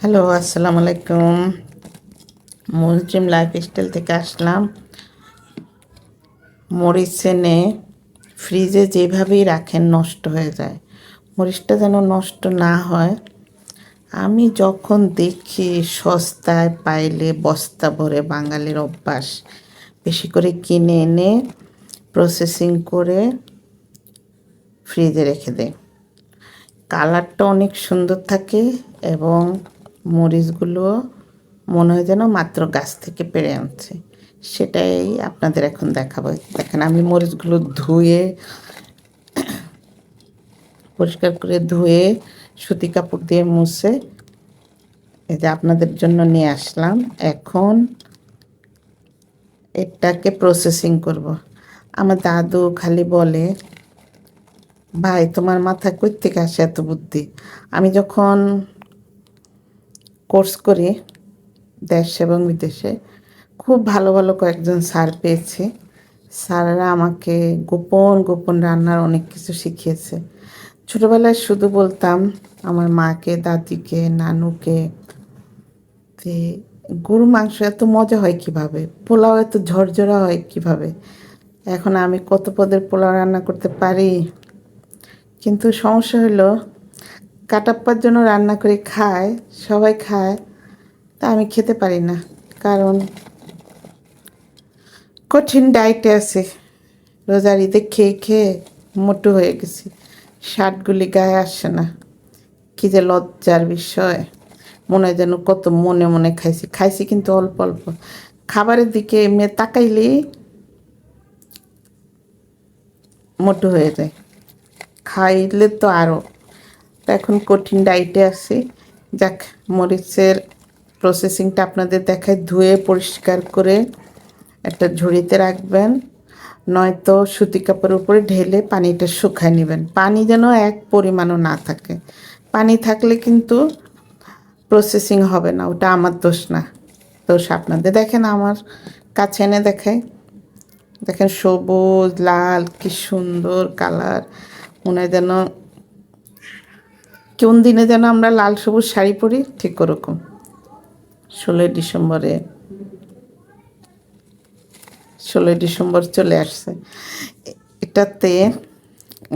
Hello, আসসালামু আলাইকুম। মুসলিম lifestyle থেকে আসলাম। মরিচ এনে ফ্রিজে যেভাবেই রাখেন নষ্ট হয়ে যায়। মরিচটা যেন নষ্ট না হয়। আমি যখন দেখি সস্তায় পাইলে বস্তা ভরে, বাঙালির অভ্যাস, বেশি করে কিনে এনে প্রসেসিং করে ফ্রিজে রেখে দেয়। কালারটা অনেক সুন্দর থাকে এবং মরিচগুলো মনে হয় যেন মাত্র গাছ থেকে পেড়ে আনছে। সেটাই আপনাদের এখন দেখাবো। দেখেন, আমি মরিচগুলো পরিষ্কার করে ধুয়ে সুতি কাপড় দিয়ে মুছে এই যে আপনাদের জন্য নিয়ে আসলাম। এখন এটাকে প্রসেসিং করব। আমার দাদু খালি বলে, ভাই তোমার মাথায় কই থেকে আসে এত বুদ্ধি। আমি যখন কোর্স করি দেশ এবং বিদেশে, খুব ভালো ভালো কয়েকজন স্যার পেয়েছি। স্যাররা আমাকে গোপন গোপন রান্নার অনেক কিছু শিখিয়েছে। ছোটোবেলায় শুধু বলতাম আমার মাকে, দাদিকে, নানুকে যে গরু মাংস এত মজা হয় কিভাবে, পোলাও এত ঝরঝরা হয় কিভাবে। এখন আমি কত পদের পোলাও রান্না করতে পারি। কিন্তু সমস্যা হলো, কাটাপ্পার জন্য রান্না করে খায়, সবাই খায়, তা আমি খেতে পারি না। কারণ কঠিন ডায়েটে আছে। রোজার ঈদে খেয়ে খেয়ে মোটু হয়ে গেছি। শার্টগুলি গায়ে আসে না। কী যে লজ্জার বিষয়। মনে হয় যেন কত মনে মনে খাইছি খাইছি, কিন্তু অল্প অল্প। খাবারের দিকে এমনি তাকাইলেই মোটু হয়ে যায়, খাইলে তো আরও। তা এখন কঠিন ডায়েটে আছি। যাক, মরিচের প্রসেসিংটা আপনাদের দেখায়। ধুয়ে পরিষ্কার করে একটা ঝুড়িতে রাখবেন, নয়তো সুতি কাপড়ের উপরে ঢেলে পানিটা শুকায় নেবেন। পানি যেন এক পরিমাণও না থাকে। পানি থাকলে কিন্তু প্রসেসিং হবে না। ওটা আমার দোষ না, দোষ আপনাদের। দেখেন, আমার কাছে এনে দেখাই। দেখেন, সবুজ লাল কি সুন্দর কালার। মনে হয় যেন কোন দিনে যেন আমরা লাল সবুজ শাড়ি পরি, ঠিক ওরকম। 16ই ডিসেম্বরে, 16ই ডিসেম্বর চলে আসছে। এটাতে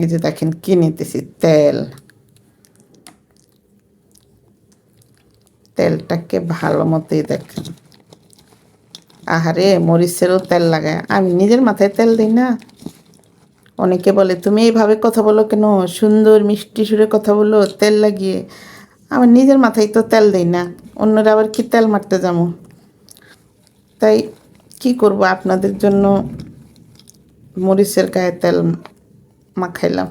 এই যে দেখেন কি নিতেছি, তেল। তেলটাকে ভালো মতোই দেখেন। আহারে, মরিচেরও তেল লাগায়, আমি নিজের মাথায় তেল দিই না। অনেকে বলে তুমি এইভাবে কথা বলো কেন, সুন্দর মিষ্টি সুরে কথা বলো তেল লাগিয়ে। আমার নিজের মাথায় তো তেল দিই না, অন্যরা আবার কি তেল মারতে যাবো। তাই কি করব, আপনাদের জন্য মরিচের গায়ে তেল মাখাইলাম।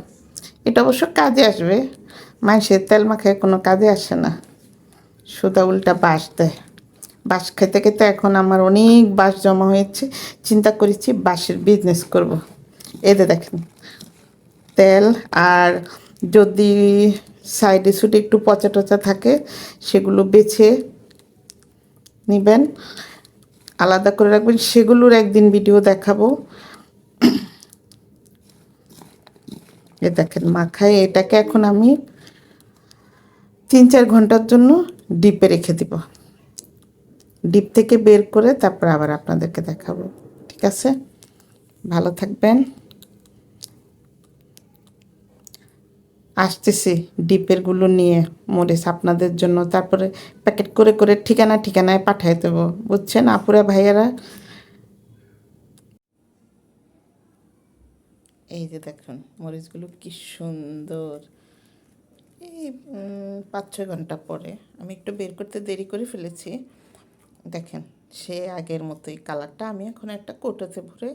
এটা অবশ্য কাজে আসবে। মানুষের তেল মাখায় কোনো কাজে আসে না, সুদা উল্টা বাঁশ দেয়। বাঁশ খেতে খেতে এখন আমার অনেক বাঁশ জমা হয়েছে। চিন্তা করেছি বাঁশের বিজনেস করব। এতে দেখেন তেল। আর যদি সাইডে সুটে একটু পচা টচা থাকে, সেগুলো বেছে নেবেন, আলাদা করে রাখবেন। সেগুলোর একদিন ভিডিও দেখাবো। এ দেখেন মাখায় এটাকে এখন আমি 3-4 ঘন্টার জন্য ডিপে রেখে দিব। ডিপ থেকে বের করে তারপর আবার আপনাদেরকে দেখাবো। ঠিক আছে, ভালো থাকবেন। আসতেছি ডিপেরগুলো নিয়ে মরিচ আপনাদের জন্য, তারপরে প্যাকেট করে করে ঠিকানা ঠিকানায় পাঠিয়ে দেবো, বুঝছেন আপুরা ভাইয়ারা। এই যে দেখুন মরিচগুলো কি সুন্দর। এই 5-6 ঘন্টা পরে আমি একটু বের করতে দেরি করে ফেলেছি। দেখেন, সে আগের মতোই কালারটা। আমি এখন একটা কৌটোতে ভরে,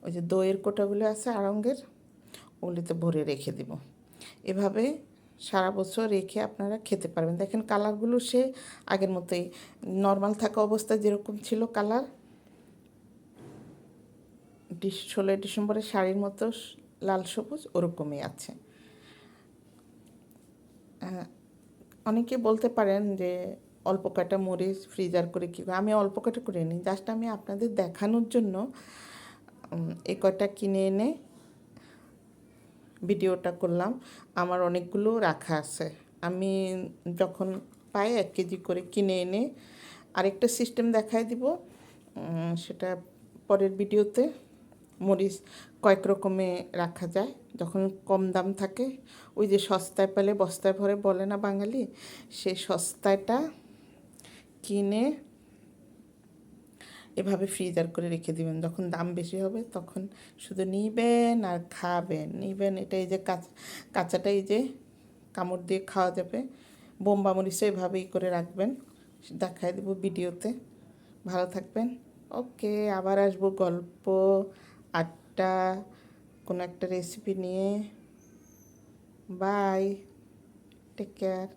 ওই যে দইয়ের কোটাগুলো আছে আড়ঙ্গের, ওগুলিতে ভরে রেখে দিব। এভাবে সারা বছর রেখে আপনারা খেতে পারবেন। দেখেন কালারগুলো সে আগের মতোই, নর্মাল থাকা অবস্থায় যেরকম ছিল কালার, 16ই ডিসেম্বরের শাড়ির মতো লাল সবুজ ওরকমই আছে। অনেকে বলতে পারেন যে অল্প কয়টা মরিচ ফ্রিজার করে কী, আমি অল্প কয়টা করে নিই, জাস্ট আমি আপনাদের দেখানোর জন্য এই কয়টা কিনে এনে ভিডিওটা করলাম। আমার অনেকগুলো রাখা আছে। আমি যখন পায় 1 কেজি করে কিনে এনে আরেকটা সিস্টেম দেখায় দিব, সেটা পরের ভিডিওতে। মরিচ কয়েক রকমে রাখা যায় যখন কম দাম থাকে, ওই যে সস্তায় পেলে বস্তায় ভরে বলে না বাঙালি, সেই সস্তায়টা কিনে এভাবে ফ্রিজার করে রেখে দিবেন। যখন দাম বেশি হবে তখন শুধু নিবেন আর খাবেন, নিবেন। এটা এই যে কাঁচাটা এই যে কামড় দিয়ে খাওয়া যাবে। বোম্বা মরিচও এভাবেই করে রাখবেন, দেখায় দেবো ভিডিওতে। ভালো থাকবেন। ওকে, আবার আসবো গল্প আড্ডা কোনো একটা রেসিপি নিয়ে। Bye, take care.